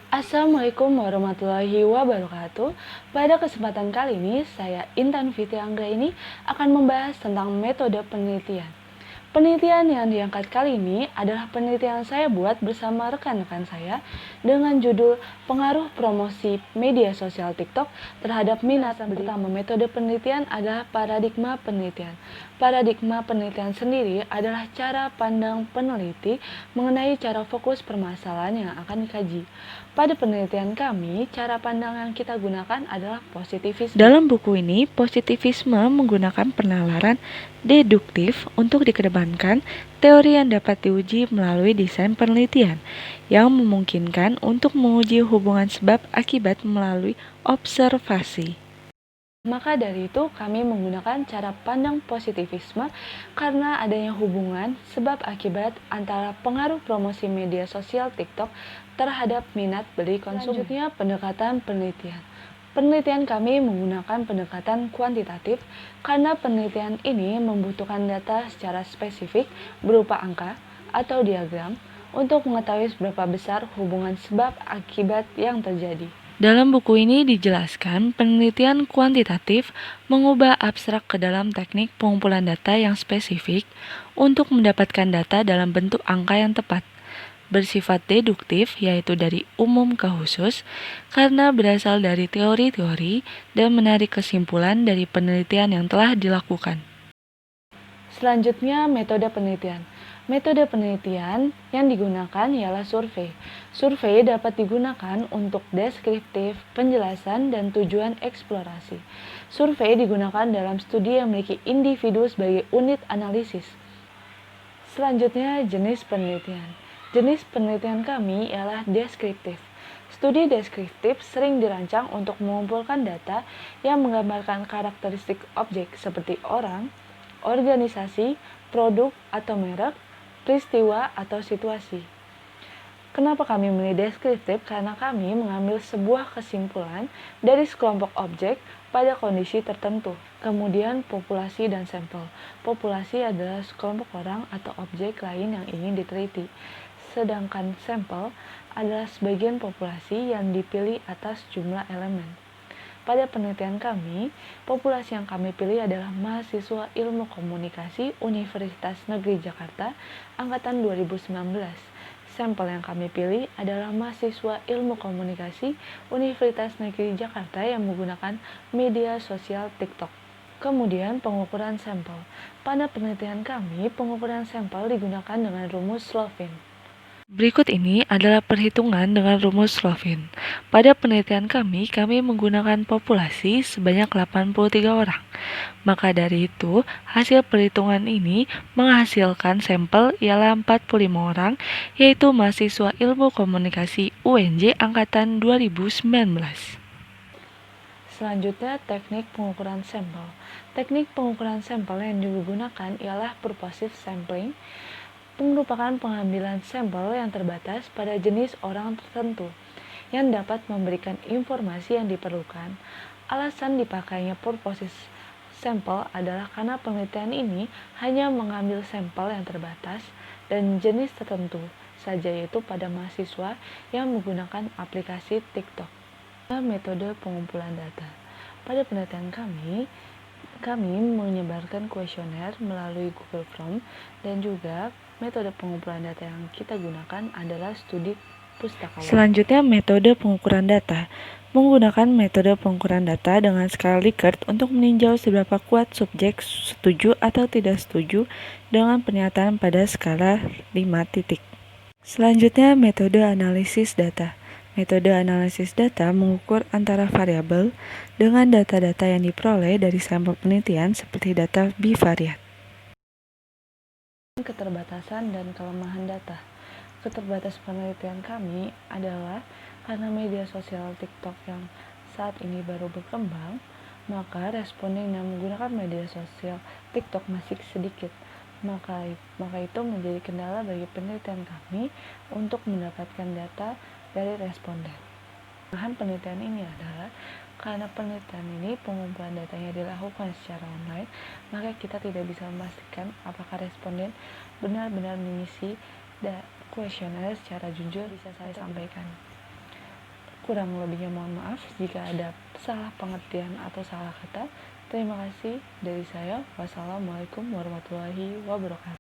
Assalamualaikum warahmatullahi wabarakatuh. Pada kesempatan kali ini, saya Intan Fitri Anggra ini akan membahas tentang metode penelitian. Penelitian yang diangkat kali ini adalah penelitian saya buat bersama rekan-rekan saya dengan judul Pengaruh Promosi Media Sosial TikTok terhadap minat. Pertama, metode penelitian adalah paradigma penelitian. Paradigma penelitian sendiri adalah cara pandang peneliti mengenai cara fokus permasalahan yang akan dikaji. Pada penelitian kami, cara pandang yang kita gunakan adalah positivisme. Dalam buku ini, positivisme menggunakan penalaran deduktif untuk dikedepankan teori yang dapat diuji melalui desain penelitian yang memungkinkan untuk menguji hubungan sebab akibat melalui observasi. Maka dari itu kami menggunakan cara pandang positivisme karena adanya hubungan sebab akibat antara pengaruh promosi media sosial TikTok terhadap minat beli konsumen. Selanjutnya, pendekatan penelitian. Penelitian kami menggunakan pendekatan kuantitatif karena penelitian ini membutuhkan data secara spesifik berupa angka atau diagram untuk mengetahui seberapa besar hubungan sebab akibat yang terjadi. Dalam buku ini dijelaskan penelitian kuantitatif mengubah abstrak ke dalam teknik pengumpulan data yang spesifik untuk mendapatkan data dalam bentuk angka yang tepat. Bersifat deduktif, yaitu dari umum ke khusus, karena berasal dari teori-teori dan menarik kesimpulan dari penelitian yang telah dilakukan. Selanjutnya, metode penelitian. Metode penelitian yang digunakan ialah survei. Survei dapat digunakan untuk deskriptif, penjelasan, dan tujuan eksplorasi. Survei digunakan dalam studi yang memiliki individu sebagai unit analisis. Selanjutnya, jenis penelitian. Jenis penelitian kami ialah deskriptif. Studi deskriptif sering dirancang untuk mengumpulkan data yang menggambarkan karakteristik objek seperti orang, organisasi, produk atau merek, peristiwa atau situasi. Kenapa kami memilih deskriptif? Karena kami mengambil sebuah kesimpulan dari sekelompok objek pada kondisi tertentu. Kemudian populasi dan sampel. Populasi adalah sekelompok orang atau objek lain yang ingin diteliti. Sedangkan sampel adalah sebagian populasi yang dipilih atas jumlah elemen. Pada penelitian kami, populasi yang kami pilih adalah mahasiswa Ilmu Komunikasi Universitas Negeri Jakarta angkatan 2019. Sampel yang kami pilih adalah mahasiswa Ilmu Komunikasi Universitas Negeri Jakarta yang menggunakan media sosial TikTok. Kemudian pengukuran sampel. Pada penelitian kami, pengukuran sampel digunakan dengan rumus Slovin. Berikut ini adalah perhitungan dengan rumus Slovin. Pada penelitian kami menggunakan populasi sebanyak 83 orang. Maka dari itu, hasil perhitungan ini menghasilkan sampel ialah 45 orang, yaitu mahasiswa Ilmu Komunikasi UNJ angkatan 2019. Selanjutnya, teknik pengukuran sampel. Teknik pengukuran sampel yang digunakan ialah purposive sampling, merupakan pengambilan sampel yang terbatas pada jenis orang tertentu yang dapat memberikan informasi yang diperlukan. Alasan dipakainya purposive sampel adalah karena penelitian ini hanya mengambil sampel yang terbatas dan jenis tertentu saja, yaitu pada mahasiswa yang menggunakan aplikasi TikTok. Metode pengumpulan data. Pada penelitian kami menyebarkan kuesioner melalui Google Form dan juga metode pengumpulan data yang kita gunakan adalah studi pustakawan. Selanjutnya, metode pengukuran data. Menggunakan metode pengukuran data dengan skala Likert untuk meninjau seberapa kuat subjek setuju atau tidak setuju dengan pernyataan pada skala 5 titik. Selanjutnya, metode analisis data. Metode analisis data mengukur antara variabel dengan data-data yang diperoleh dari sampel penelitian seperti data bivariat. Keterbatasan dan kelemahan data. Keterbatasan penelitian kami adalah karena media sosial TikTok yang saat ini baru berkembang, maka responden yang menggunakan media sosial TikTok masih sedikit. Maka itu menjadi kendala bagi penelitian kami untuk mendapatkan data dari responden. Bahan penelitian ini adalah karena penelitian ini pengumpulan datanya dilakukan secara online, maka kita tidak bisa memastikan apakah responden benar-benar mengisi kuesioner secara jujur. Bisa saya sampaikan. Kurang lebihnya mohon maaf jika ada salah pengertian atau salah kata. Terima kasih dari saya. Wassalamualaikum warahmatullahi wabarakatuh.